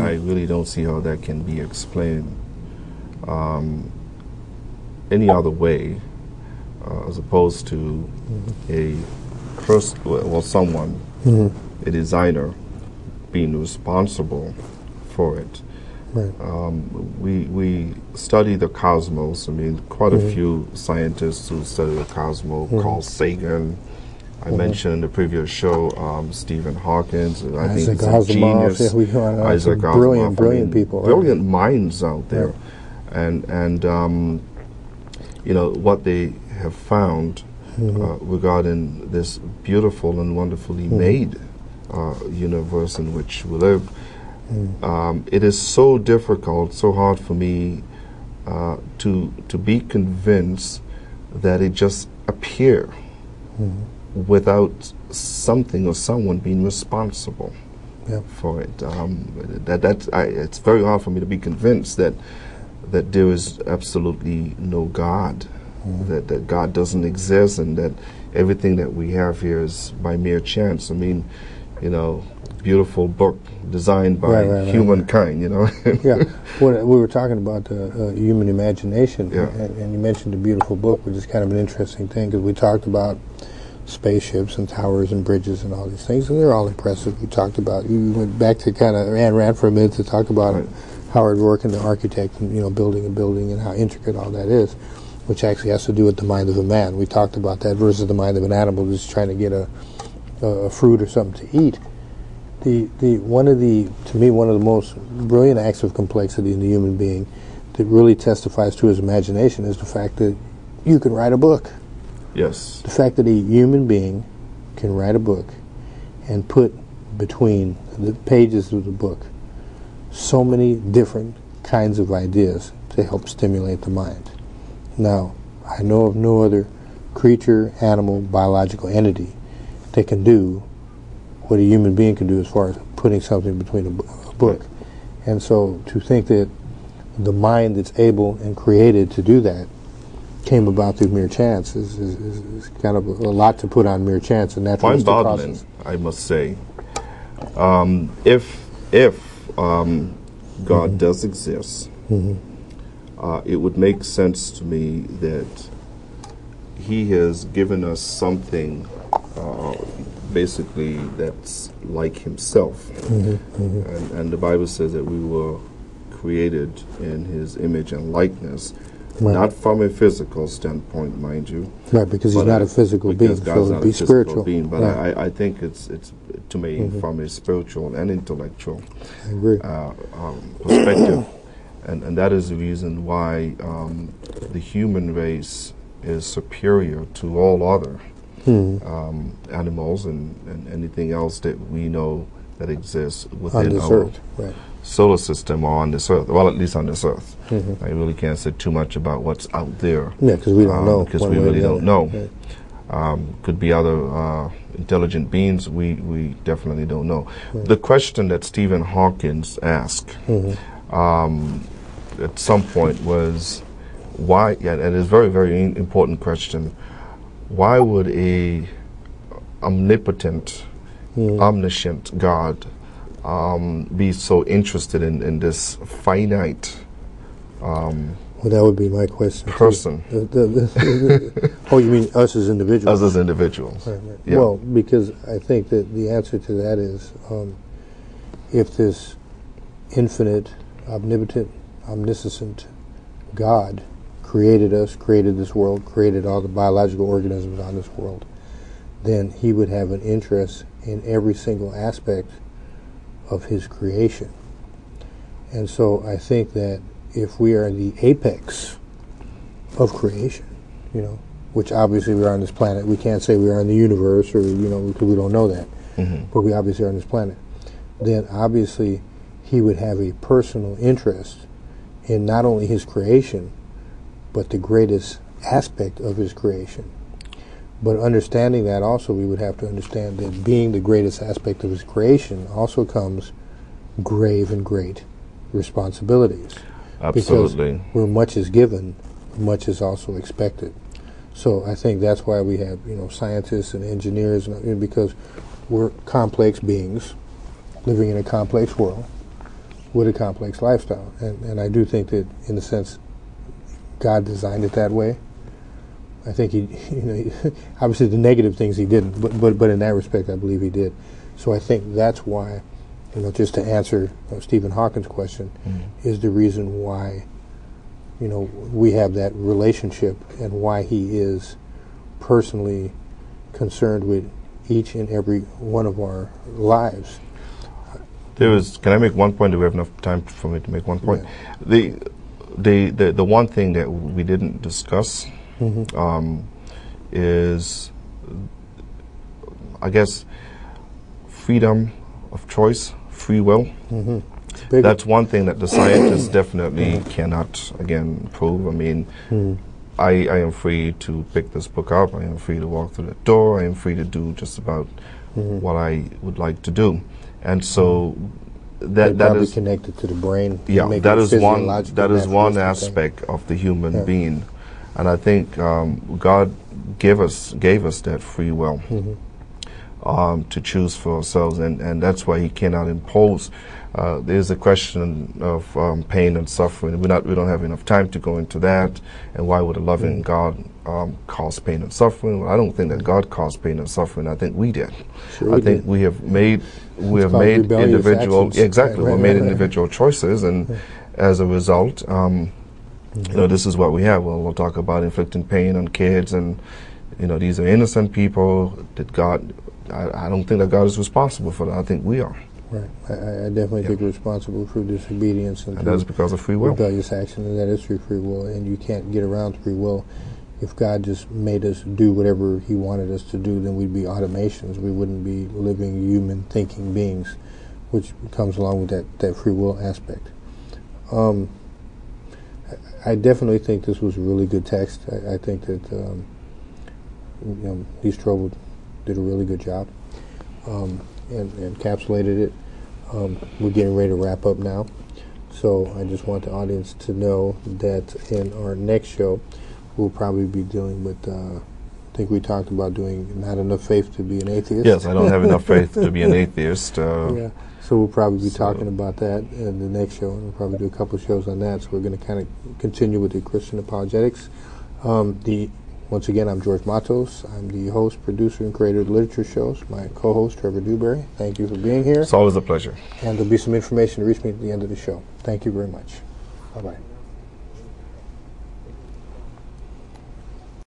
I really don't see how that can be explained any other way as opposed to a person, well, someone, a designer, being responsible for it. Right. We study the cosmos. I mean, quite a few scientists who study the cosmos, Carl Sagan. I mentioned in the previous show Stephen Hawking. I think he's a genius. Isaac Asimov. Brilliant people. Brilliant minds out there. And you know, what they have found regarding this beautiful and wonderfully made universe in which we live. It is so difficult, so hard for me to be convinced that it just appear without something or someone being responsible for it. It's very hard for me to be convinced that there is absolutely no God, that God doesn't exist, and that everything that we have here is by mere chance. I mean, you know, beautiful book designed by humankind, you know. Well, we were talking about the human imagination, and you mentioned a beautiful book, which is kind of an interesting thing, because we talked about spaceships and towers and bridges and all these things, and they're all impressive. We talked about, you went back to kind of, ran for a minute to talk about Howard Rourke and the architect, and, you know, building a building and how intricate all that is, which actually has to do with the mind of a man. We talked about that versus the mind of an animal just trying to get a fruit or something to eat. To me, one of the most brilliant acts of complexity in the human being that really testifies to his imagination is the fact that you can write a book. Yes. The fact that a human being can write a book and put between the pages of the book so many different kinds of ideas to help stimulate the mind. Now, I know of no other creature, animal, biological entity that can do what a human being can do as far as putting something between a book. And so to think that the mind that's able and created to do that came about through mere chance is kind of a lot to put on mere chance, and that's mind-boggling, I must say. If God does exist, it would make sense to me that He has given us something basically that's like Himself. And the Bible says that we were created in His image and likeness. Not from a physical standpoint, mind you. Right, because He's not a physical being, so it would be spiritual. Being, but I think it's to me from a spiritual and intellectual perspective. And that is the reason why the human race is superior to all other animals and anything else that we know that exists within our solar system or on this earth, well, at least on this earth. I really can't say too much about what's out there. Yeah, because we don't know. Because we really don't know. Could be other intelligent beings. We definitely don't know. The question that Stephen Hawking asked at some point was, why, and it's a very, very important question, why would a omnipotent, omniscient God be so interested in this finite well, that would be my question. Person. Oh, you mean us as individuals? Us as individuals. Right. Yeah. Well, because I think that the answer to that is if this infinite, omnipotent, omniscient God created us, created this world, created all the biological organisms on this world, then He would have an interest in every single aspect of His creation. And so I think that if we are the apex of creation, you know, which obviously we are on this planet, we can't say we are in the universe, or, you know, because we don't know that, but we obviously are on this planet, then obviously He would have a personal interest in not only His creation, but the greatest aspect of His creation. But understanding that also, we would have to understand that being the greatest aspect of His creation also comes grave and great responsibilities. Absolutely. Because where much is given, much is also expected. So I think that's why we have, you know, scientists and engineers, because we're complex beings living in a complex world with a complex lifestyle. And I do think that, in a sense, God designed it that way. I think he, obviously the negative things he didn't, but in that respect, I believe he did. So I think that's why, just to answer Stephen Hawkins' question, is the reason why, we have that relationship and why he is personally concerned with each and every one of our lives. Can I make one point? Do we have enough time for me to make one point? Yeah. The one thing that we didn't discuss is, I guess, freedom of choice, free will. That's one thing that the scientists definitely cannot, again, prove. I mean, I am free to pick this book up. I am free to walk through the door. I am free to do just about what I would like to do. And so that is connected to the brain. Yeah, that is one aspect of the human being. And I think God gave us that free will to choose for ourselves, and that's why He cannot impose. There's a question of pain and suffering. We don't have enough time to go into that. And why would a loving God cause pain and suffering? Well, I don't think that God caused pain and suffering. I think we did. I think we have made individual individual choices, and as a result, this is what we have. Well, we'll talk about inflicting pain on kids, and these are innocent people that God. I don't think that God is responsible for that. I think we are. Right. I definitely think we're responsible for disobedience and that is because of free will. Rebellious action, and that is through free will. And you can't get around free will. If God just made us do whatever He wanted us to do, then we'd be automations. We wouldn't be living, human, thinking beings, which comes along with that free will aspect. I definitely think this was a really good text. I think that Lee Strobel did a really good job and encapsulated it. We're getting ready to wrap up now, so I just want the audience to know that in our next show, we'll probably be dealing with, I think we talked about doing Not Enough Faith to Be an Atheist. Yes, I don't have enough faith to be an atheist. Yeah, so we'll probably be talking about that in the next show, and we'll probably do a couple of shows on that. So we're going to kind of continue with the Christian apologetics. Once again, I'm George Matos. I'm the host, producer, and creator of the literature shows. My co-host, Trevor Duberry. Thank you for being here. It's always a pleasure. And there'll be some information to reach me at the end of the show. Thank you very much. Bye-bye.